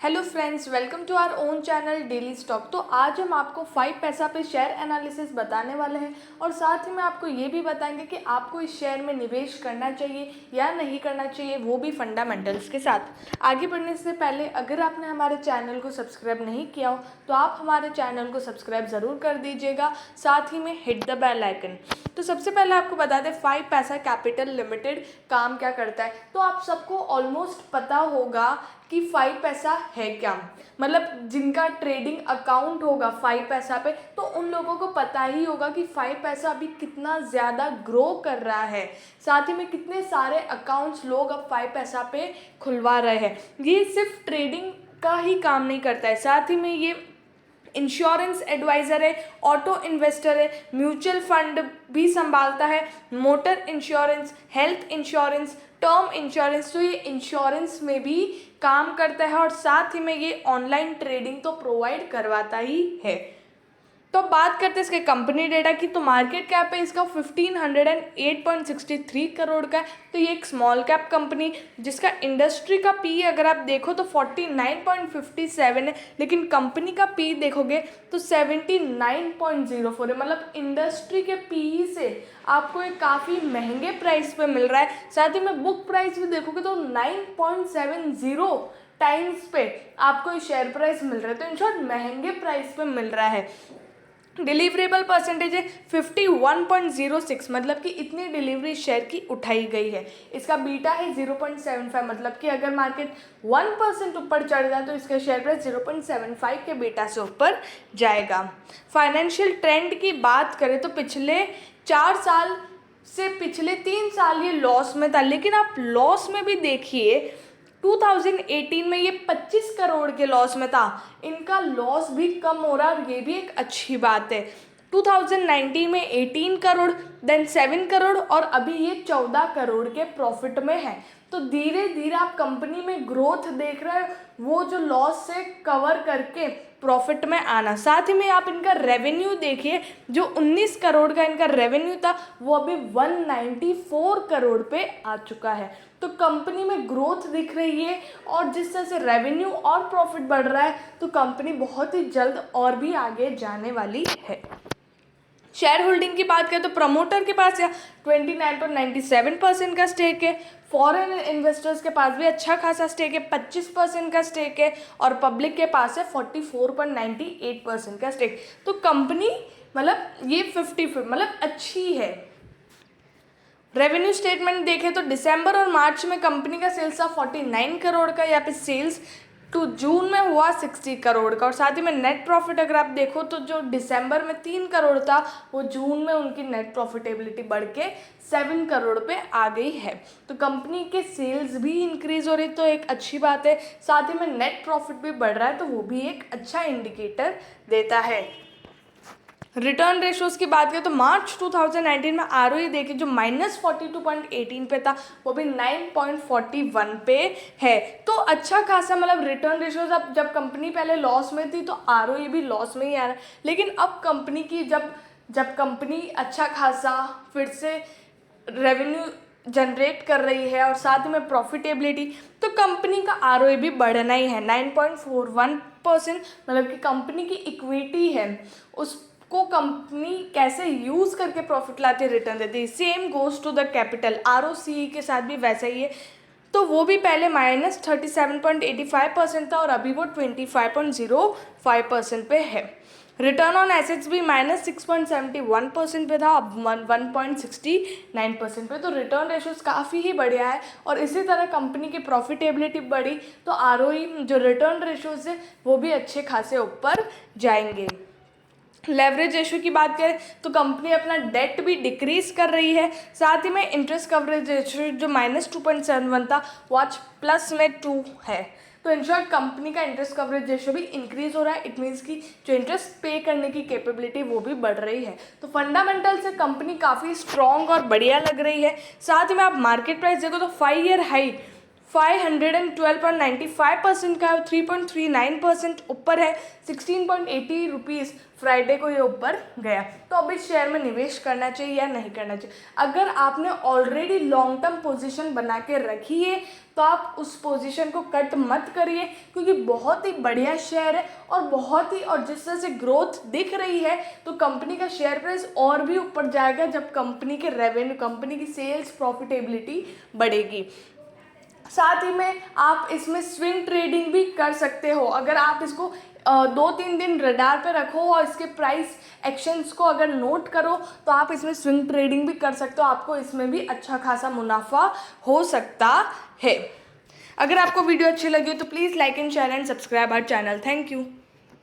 Hello friends, welcome to our own channel daily stock. तो आज हम आपको 5 पैसा पे शेयर एनालिसिस बताने वाले हैं और साथ ही में आपको ये भी बताएंगे कि आपको इस शेयर में निवेश करना चाहिए या नहीं करना चाहिए, वो भी फंडामेंटल्स के साथ। आगे बढ़ने से पहले अगर आपने हमारे चैनल को सब्सक्राइब नहीं किया हो तो आप हमारे चैनल को सब्सक्राइब ज़रूर कर दीजिएगा, साथ ही में हिट द बेल आइकन। तो सबसे पहले आपको बता दें 5 पैसा कैपिटल लिमिटेड काम क्या करता है। तो आप सबको ऑलमोस्ट पता होगा कि 5 पैसा है क्या, मतलब जिनका ट्रेडिंग अकाउंट होगा 5 पैसा पे, तो उन लोगों को पता ही होगा कि 5 पैसा अभी कितना ज़्यादा ग्रो कर रहा है, साथ ही में कितने सारे अकाउंट्स लोग अब 5 पैसा पे खुलवा रहे हैं। ये सिर्फ ट्रेडिंग का ही काम नहीं करता है, साथ ही में ये इंश्योरेंस एडवाइज़र है, ऑटो इन्वेस्टर है, म्यूचुअल फंड भी संभालता है, motor insurance, health insurance, term insurance. तो ये इंश्योरेंस में भी काम करता है और साथ ही में ये ऑनलाइन ट्रेडिंग तो प्रोवाइड करवाता ही है। तो बात करते हैं इसके कंपनी डेटा की। तो मार्केट कैप है इसका 1508.63 करोड़ का है। तो ये एक स्मॉल कैप कंपनी जिसका इंडस्ट्री का पी अगर आप देखो तो 49.57 है, लेकिन कंपनी का पी देखोगे तो 79.04 है। मतलब इंडस्ट्री के पी से आपको एक काफ़ी महंगे प्राइस पे मिल रहा है। साथ ही में बुक प्राइस भी देखोगे तो 9.70 टाइम्स पे आपको ये शेयर प्राइस मिल रहा है। तो इन शॉर्ट महंगे प्राइस पे मिल रहा है। डिलीवरेबल परसेंटेज है 51.06, मतलब कि इतनी डिलीवरी शेयर की उठाई गई है। इसका बीटा है 0.75, मतलब कि अगर मार्केट 1% ऊपर चढ़ जाए तो इसका शेयर प्राइस 0.75 के बीटा से ऊपर जाएगा। फाइनेंशियल ट्रेंड की बात करें तो पिछले 4 साल से पिछले 3 साल ये लॉस में था, लेकिन आप लॉस में भी देखिए 2018 में ये 25 करोड़ के लॉस में था, इनका लॉस भी कम हो रहा है और ये भी एक अच्छी बात है। 2019 में 18 करोड़, देन 7 करोड़ और अभी ये 14 करोड़ के प्रॉफिट में है। तो धीरे धीरे आप कंपनी में ग्रोथ देख रहे हैं, वो जो लॉस से कवर करके प्रॉफिट में आना। साथ ही में आप इनका रेवेन्यू देखिए, जो 19 करोड़ का इनका रेवेन्यू था वो अभी 194 करोड़ पे आ चुका है। तो कंपनी में ग्रोथ दिख रही है और जिस तरह से रेवेन्यू और प्रॉफिट बढ़ रहा है तो कंपनी बहुत ही जल्द और भी आगे जाने वाली है। शेयर होल्डिंग की बात करें तो प्रमोटर के पास 29.97% का स्टेक है, फॉरेन इन्वेस्टर्स के पास भी अच्छा खासा स्टेक है, 25% का स्टेक है और पब्लिक के पास है 44.98% का स्टेक। तो कंपनी मतलब ये 50 मतलब अच्छी है। रेवेन्यू स्टेटमेंट देखें तो दिसंबर और मार्च में कंपनी का सेल्स था 49 करोड़ का, यहाँ पे सेल्स टू जून में हुआ 60 करोड़ का। और साथ ही में नेट प्रॉफिट अगर आप देखो तो जो दिसंबर में 3 करोड़ था वो जून में उनकी नेट प्रॉफिटेबिलिटी बढ़ के 7 करोड़ पे आ गई है। तो कंपनी के सेल्स भी इंक्रीज हो रही, तो एक अच्छी बात है। साथ ही में नेट प्रॉफिट भी बढ़ रहा है, तो वो भी एक अच्छा इंडिकेटर देता है। रिटर्न रेशोज़ की बात करें तो मार्च 2019 में आरओई देखिए जो -42.18 पे था वो भी 9.41 पे है। तो अच्छा खासा मतलब रिटर्न रेशोज़। अब जब कंपनी पहले लॉस में थी तो आरओई भी लॉस में ही आ रहा है, लेकिन अब कंपनी की जब कंपनी अच्छा खासा फिर से रेवेन्यू जनरेट कर रही है और साथ में प्रॉफिटेबिलिटी, तो कंपनी का आरओई भी बढ़ना ही है। 9.41%, मतलब कि कंपनी की इक्विटी है उसको कंपनी कैसे यूज़ करके प्रॉफिट लाती है, रिटर्न देती है। Same goes to the capital, ROCE के साथ भी वैसा ही है। तो वो भी पहले -37.85% था और अभी वो 25.05% पे है। रिटर्न ऑन एसेट्स भी -6.71% पे था, अब 1.69% पे। तो रिटर्न रेशोज़ काफ़ी ही बढ़िया है और इसी तरह कंपनी की प्रॉफिटेबिलिटी बढ़ी तो आरओई जो रिटर्न रेशोज़ है वो भी अच्छे खासे ऊपर जाएंगे। लेवरेज रेशो की बात करें तो कंपनी अपना डेट भी डिक्रीज कर रही है, साथ ही में इंटरेस्ट कवरेज रेशो जो -2.71 था वो आज प्लस में 2 है। तो इन शॉर्ट कंपनी का इंटरेस्ट कवरेज रेशो भी इंक्रीज हो रहा है। इट मीन्स कि जो इंटरेस्ट पे करने की कैपेबिलिटी वो भी बढ़ रही है। तो फंडामेंटल से कंपनी काफ़ी स्ट्रॉन्ग और बढ़िया लग रही है। साथ ही में आप मार्केट प्राइस देखो तो 5 ईयर हाई 512.95% का 3.39% ऊपर है, 16.80 रुपीज़ फ्राइडे को ये ऊपर गया। तो अब इस शेयर में निवेश करना चाहिए या नहीं करना चाहिए? अगर आपने ऑलरेडी लॉन्ग टर्म पोजीशन बना के रखी है तो आप उस पोजीशन को कट मत करिए, क्योंकि बहुत ही बढ़िया शेयर है और जिस तरह से ग्रोथ दिख रही है तो कंपनी का शेयर प्राइस और भी ऊपर जाएगा जब कंपनी के रेवेन्यू, कंपनी की सेल्स प्रॉफिटेबिलिटी बढ़ेगी। साथ ही में आप इसमें स्विंग ट्रेडिंग भी कर सकते हो। अगर आप इसको 2-3 दिन रडार पे रखो और इसके प्राइस एक्शंस को अगर नोट करो तो आप इसमें स्विंग ट्रेडिंग भी कर सकते हो, आपको इसमें भी अच्छा खासा मुनाफा हो सकता है। अगर आपको वीडियो अच्छी लगी हो तो please like and share and subscribe our channel. Thank you.